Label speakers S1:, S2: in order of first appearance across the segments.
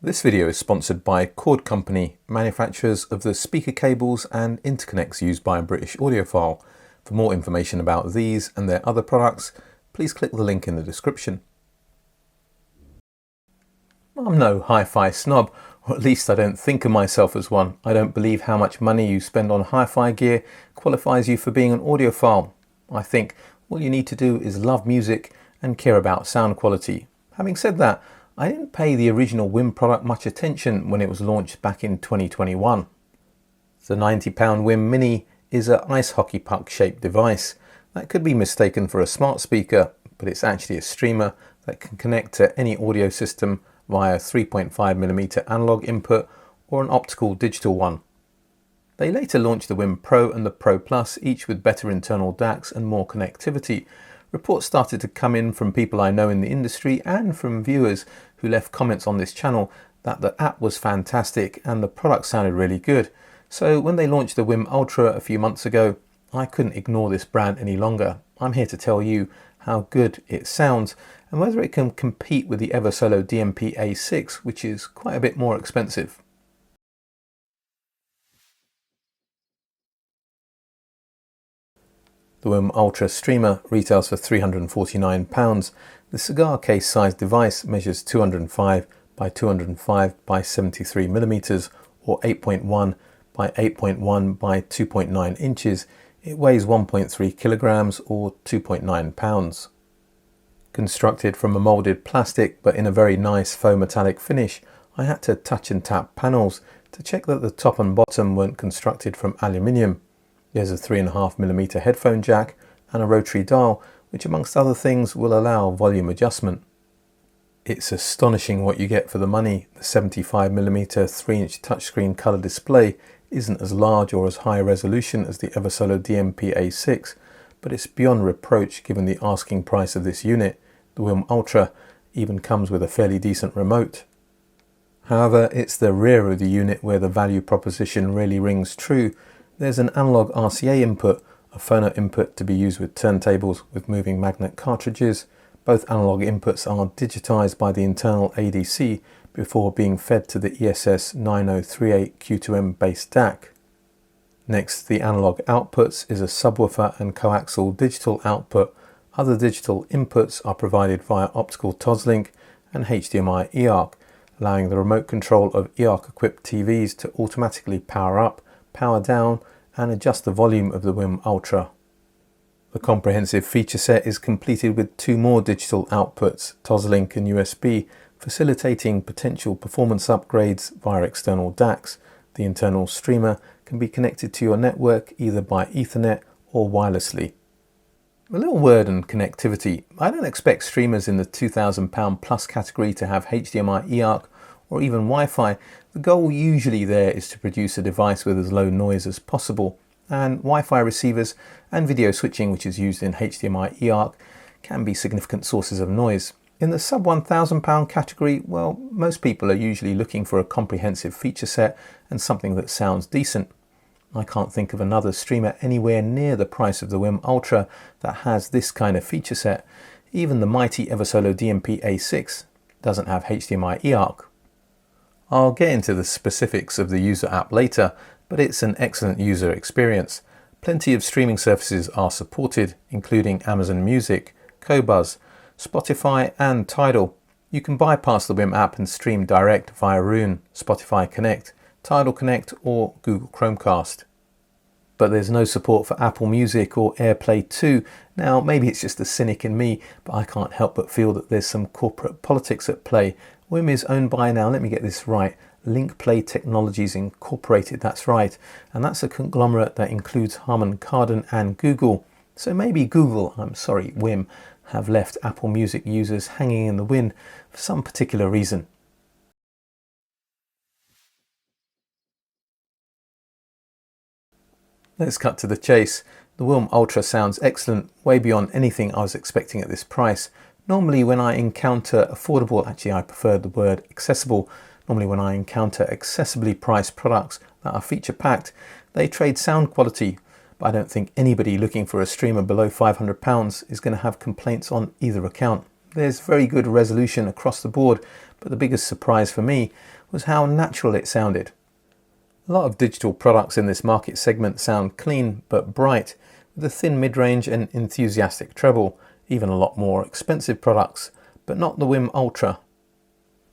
S1: This video is sponsored by Cord Company, manufacturers of the speaker cables and interconnects used by a British audiophile. For more information about these and their other products, please click the link in the description. I'm no hi-fi snob, or at least I don't think of myself as one. I don't believe how much money you spend on hi-fi gear qualifies you for being an audiophile. I think all you need to do is love music and care about sound quality. Having said that, I didn't pay the original WiiM product much attention when it was launched back in 2021. The £90 WiiM Mini is an ice hockey puck shaped device that could be mistaken for a smart speaker, but it's actually a streamer that can connect to any audio system via 3.5mm analog input or an optical digital one. They later launched the WiiM Pro and the Pro Plus, each with better internal DACs and more connectivity. Reports started to come in from people I know in the industry and from viewers who left comments on this channel that the app was fantastic and the product sounded really good. So when they launched the WiiM Ultra a few months ago, I couldn't ignore this brand any longer. I'm here to tell you how good it sounds and whether it can compete with the Eversolo DMP-A6, which is quite a bit more expensive. The WiiM Ultra streamer retails for £349. The cigar case sized device measures 205 by 205 by 73mm or 8.1 by 8.1 by 2.9 inches. It weighs 1.3 kilograms or 2.9 pounds. Constructed from a moulded plastic but in a very nice faux metallic finish, I had to touch and tap panels to check that the top and bottom weren't constructed from aluminium. There's a 3.5mm headphone jack and a rotary dial, which amongst other things will allow volume adjustment. It's astonishing what you get for the money. The 75mm 3-inch touchscreen colour display isn't as large or as high resolution as the Eversolo DMP-A6, but it's beyond reproach given the asking price of this unit. The WiiM Ultra even comes with a fairly decent remote. However, it's the rear of the unit where the value proposition really rings true. There's an analog RCA input, a phono input to be used with turntables with moving magnet cartridges. Both analog inputs are digitized by the internal ADC before being fed to the ESS 9038 Q2M base DAC. Next, the analog outputs is a subwoofer and coaxial digital output. Other digital inputs are provided via optical Toslink and HDMI eARC, allowing the remote control of eARC-equipped TVs to automatically power up, power down, and adjust the volume of the WiiM Ultra. The comprehensive feature set is completed with two more digital outputs, Toslink and USB, facilitating potential performance upgrades via external DACs. The internal streamer can be connected to your network either by Ethernet or wirelessly. A little word on connectivity. I don't expect streamers in the £2,000 plus category to have HDMI eARC or even Wi-Fi. The goal usually there is to produce a device with as low noise as possible, and Wi-Fi receivers and video switching, which is used in HDMI eARC, can be significant sources of noise. In the sub £1,000 category, well, most people are usually looking for a comprehensive feature set and something that sounds decent. I can't think of another streamer anywhere near the price of the WiiM Ultra that has this kind of feature set. Even the mighty Eversolo DMP-A6 doesn't have HDMI eARC. I'll get into the specifics of the user app later, but it's an excellent user experience. Plenty of streaming services are supported, including Amazon Music, Qobuz, Spotify and Tidal. You can bypass the WiiM app and stream direct via Roon, Spotify Connect, Tidal Connect or Google Chromecast. But there's no support for Apple Music or AirPlay 2. Now, maybe it's just the cynic in me, but I can't help but feel that there's some corporate politics at play. WiiM is owned by, now let me get this right, LinkPlay Technologies Incorporated, that's right, and that's a conglomerate that includes Harman Kardon and Google. So maybe WiiM, have left Apple Music users hanging in the wind for some particular reason. Let's cut to the chase. The WiiM Ultra sounds excellent, way beyond anything I was expecting at this price. Normally when I encounter affordable, actually I prefer the word accessible, normally when I encounter accessibly priced products that are feature packed, they trade sound quality, but I don't think anybody looking for a streamer below £500 is going to have complaints on either account. There's very good resolution across the board, but the biggest surprise for me was how natural it sounded. A lot of digital products in this market segment sound clean but bright, with a thin mid-range and enthusiastic treble, even a lot more expensive products, but not the WiiM Ultra.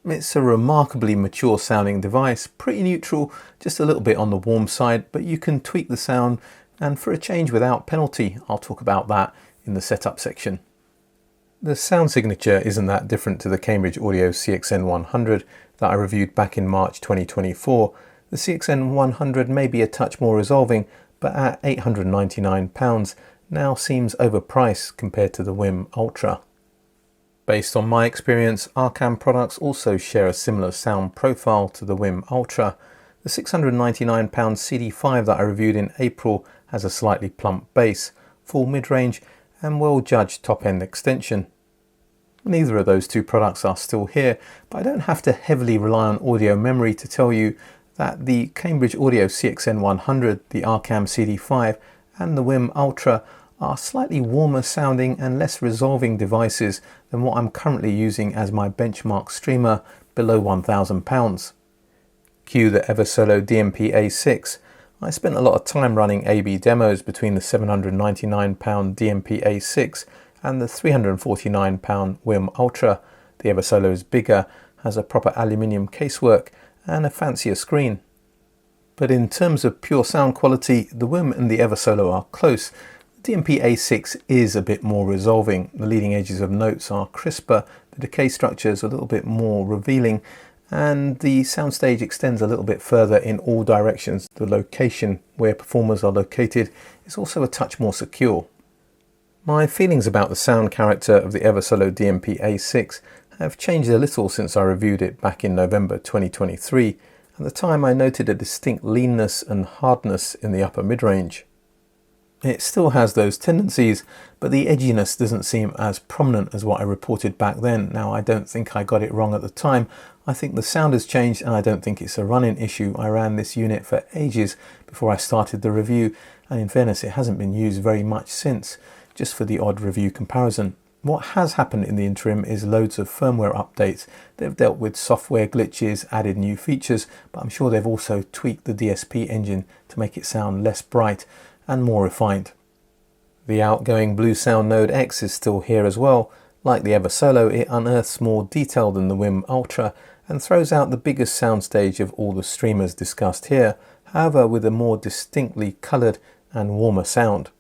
S1: It's a remarkably mature sounding device, pretty neutral, just a little bit on the warm side, but you can tweak the sound, and for a change without penalty. I'll talk about that in the setup section. The sound signature isn't that different to the Cambridge Audio CXN100 that I reviewed back in March 2024. The CXN100 may be a touch more resolving, but at £899 now seems overpriced compared to the WiiM Ultra. Based on my experience, Arcam products also share a similar sound profile to the WiiM Ultra. The £699 CD5 that I reviewed in April has a slightly plump bass, full mid-range and well-judged top-end extension. Neither of those two products are still here, but I don't have to heavily rely on audio memory to tell you that the Cambridge Audio CXN100, the Arcam CD5 and the WiiM Ultra are slightly warmer sounding and less resolving devices than what I'm currently using as my benchmark streamer below £1,000. Cue the Eversolo DMP-A6. I spent a lot of time running A/B demos between the £799 DMP-A6 and the £349 WiiM Ultra. The Eversolo is bigger, has a proper aluminium casework and a fancier screen. But in terms of pure sound quality, the WiiM and the Eversolo are close. The DMP-A6 is a bit more resolving. The leading edges of notes are crisper, the decay structure is a little bit more revealing, and the soundstage extends a little bit further in all directions. The location where performers are located is also a touch more secure. My feelings about the sound character of the Eversolo DMP-A6 have changed a little since I reviewed it back in November 2023. At the time I noted a distinct leanness and hardness in the upper mid-range. It still has those tendencies, but the edginess doesn't seem as prominent as what I reported back then. Now, I don't think I got it wrong at the time. I think the sound has changed and I don't think it's a run-in issue. I ran this unit for ages before I started the review, and in fairness it hasn't been used very much since, just for the odd review comparison. What has happened in the interim is loads of firmware updates. They've dealt with software glitches, added new features, but I'm sure they've also tweaked the DSP engine to make it sound less bright and more refined. The outgoing Blue Sound Node X is still here as well. Like the Eversolo, it unearths more detail than the WiiM Ultra and throws out the biggest soundstage of all the streamers discussed here, however with a more distinctly coloured and warmer sound.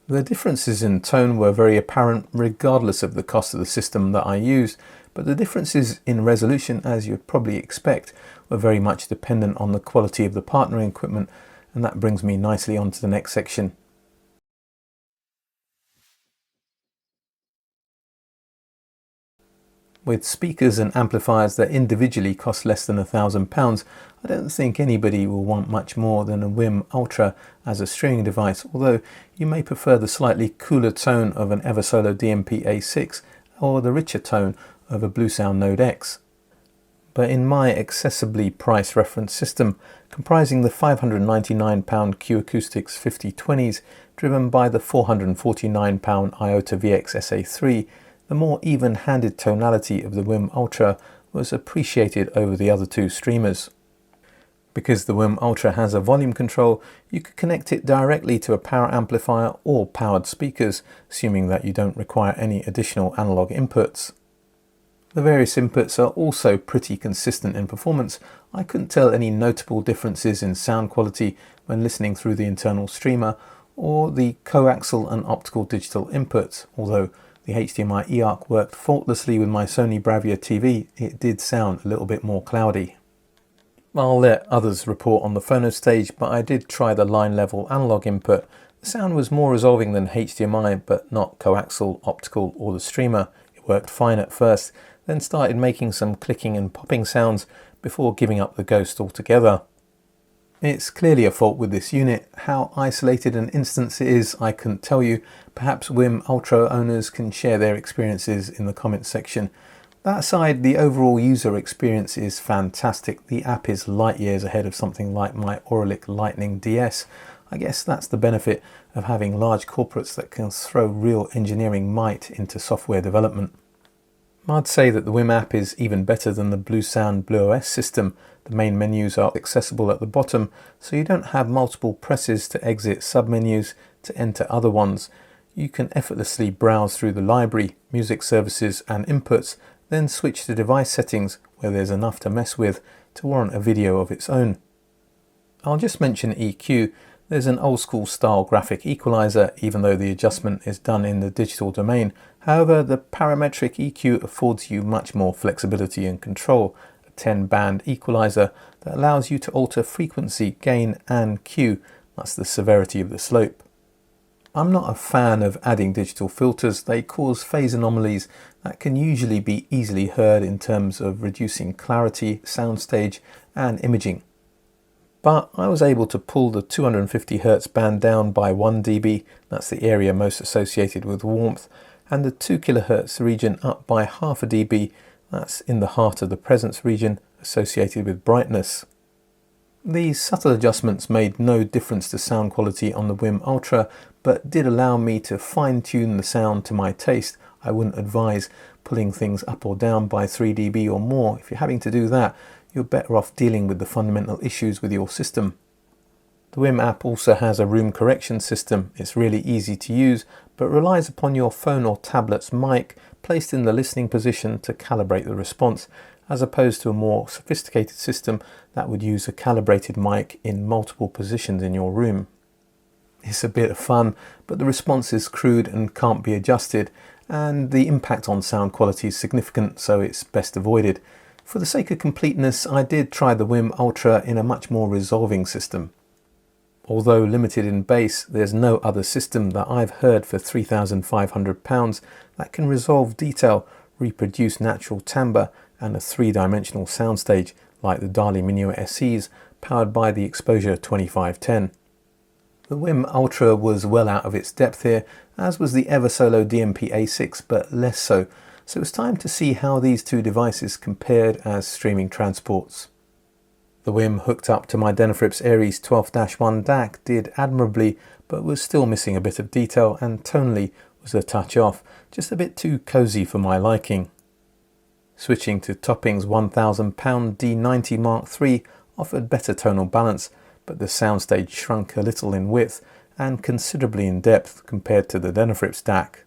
S1: The differences in tone were very apparent regardless of the cost of the system that I used, but the differences in resolution, as you'd probably expect, were very much dependent on the quality of the partnering equipment, and that brings me nicely on to the next section. With speakers and amplifiers that individually cost less than £1,000, I don't think anybody will want much more than a WiiM Ultra as a streaming device, although you may prefer the slightly cooler tone of an Eversolo DMP-A6 or the richer tone of a Blue Sound Node X. But in my accessibly priced reference system, comprising the £599 Q Acoustics 5020s driven by the £449 Iota VX SA3, the more even-handed tonality of the WiiM Ultra was appreciated over the other two streamers. Because the WiiM Ultra has a volume control, you could connect it directly to a power amplifier or powered speakers, assuming that you don't require any additional analog inputs. The various inputs are also pretty consistent in performance. I couldn't tell any notable differences in sound quality when listening through the internal streamer or the coaxial and optical digital inputs, although the HDMI eARC worked faultlessly with my Sony Bravia TV. It did sound a little bit more cloudy. I'll let others report on the phono stage, but I did try the line level analog input. The sound was more resolving than HDMI, but not coaxial, optical or the streamer. It worked fine at first, then started making some clicking and popping sounds before giving up the ghost altogether. It's clearly a fault with this unit. How isolated an instance it is, I couldn't tell you. Perhaps WiiM Ultra owners can share their experiences in the comments section. That aside, the overall user experience is fantastic. The app is light years ahead of something like my Auralic Lightning DS. I guess that's the benefit of having large corporates that can throw real engineering might into software development. I'd say that the WiiM app is even better than the Bluesound BlueOS system. The main menus are accessible at the bottom, so you don't have multiple presses to exit submenus to enter other ones. You can effortlessly browse through the library, music services and inputs, then switch to device settings where there's enough to mess with to warrant a video of its own. I'll just mention EQ. There's an old school style graphic equalizer, even though the adjustment is done in the digital domain. However, the parametric EQ affords you much more flexibility and control. A 10-band equalizer that allows you to alter frequency, gain and Q. That's the severity of the slope. I'm not a fan of adding digital filters. They cause phase anomalies that can usually be easily heard in terms of reducing clarity, soundstage and imaging. But I was able to pull the 250 Hz band down by 1 dB, that's the area most associated with warmth, and the 2 kHz region up by half a dB, that's in the heart of the presence region associated with brightness. These subtle adjustments made no difference to sound quality on the WiiM Ultra, but did allow me to fine-tune the sound to my taste. I wouldn't advise pulling things up or down by 3 dB or more. If you're having to do that, you're better off dealing with the fundamental issues with your system. The WiiM app also has a room correction system. It's really easy to use, but relies upon your phone or tablet's mic placed in the listening position to calibrate the response, as opposed to a more sophisticated system that would use a calibrated mic in multiple positions in your room. It's a bit of fun, but the response is crude and can't be adjusted, and the impact on sound quality is significant, so it's best avoided. For the sake of completeness, I did try the WiiM Ultra in a much more resolving system. Although limited in bass, there's no other system that I've heard for £3,500 that can resolve detail, reproduce natural timbre and a three-dimensional soundstage like the DALI Mini SEs powered by the Exposure 2510. The WiiM Ultra was well out of its depth here, as was the Eversolo DMP-A6, but less so. So it's time to see how these two devices compared as streaming transports. The WiiM hooked up to my Denafrips Aries 12-1 DAC did admirably, but was still missing a bit of detail and tonally was a touch off, just a bit too cosy for my liking. Switching to Topping's £1,000 D90 Mark III offered better tonal balance, but the soundstage shrunk a little in width and considerably in depth compared to the Denafrips DAC.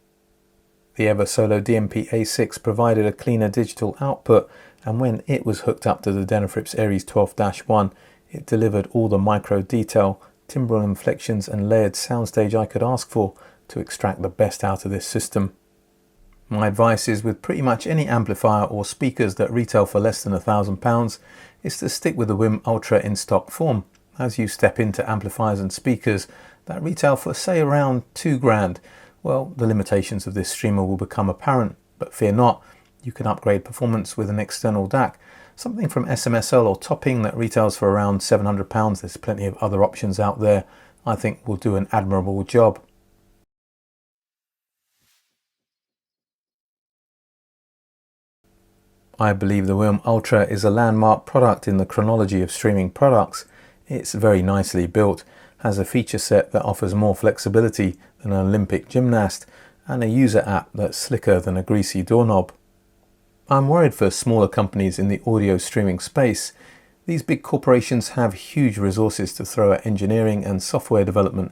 S1: The Eversolo DMP-A6 provided a cleaner digital output, and when it was hooked up to the Denafrips Aries 12-1, it delivered all the micro detail, timbral inflections and layered soundstage I could ask for to extract the best out of this system. My advice is, with pretty much any amplifier or speakers that retail for less than £1,000, is to stick with the WiiM Ultra in stock form. As you step into amplifiers and speakers that retail for say around £2,000, well, the limitations of this streamer will become apparent, but fear not, you can upgrade performance with an external DAC. Something from SMSL or Topping that retails for around £700, there's plenty of other options out there, I think will do an admirable job. I believe the WiiM Ultra is a landmark product in the chronology of streaming products. It's very nicely built, has a feature set that offers more flexibility than an Olympic gymnast, and a user app that's slicker than a greasy doorknob. I'm worried for smaller companies in the audio streaming space. These big corporations have huge resources to throw at engineering and software development.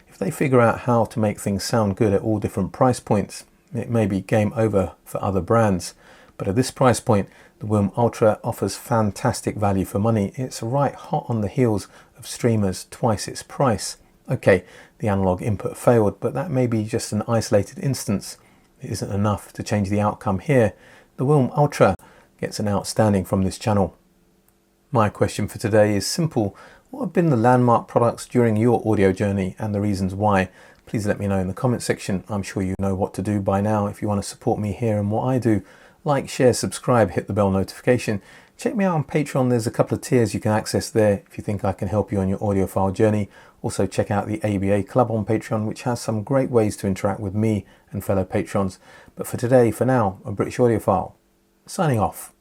S1: If they figure out how to make things sound good at all different price points, it may be game over for other brands. But at this price point, the WiiM Ultra offers fantastic value for money. It's right hot on the heels of streamers twice its price. Okay, the analog input failed, but that may be just an isolated instance. It isn't enough to change the outcome here. The WiiM Ultra gets an outstanding from this channel. My question for today is simple. What have been the landmark products during your audio journey and the reasons why? Please let me know in the comment section. I'm sure you know what to do by now if you want to support me here and what I do. Like, share, subscribe, hit the bell notification. Check me out on Patreon. There's a couple of tiers you can access there if you think I can help you on your audiophile journey. Also check out the ABA Club on Patreon, which has some great ways to interact with me and fellow patrons. But for today, for now, a British audiophile signing off.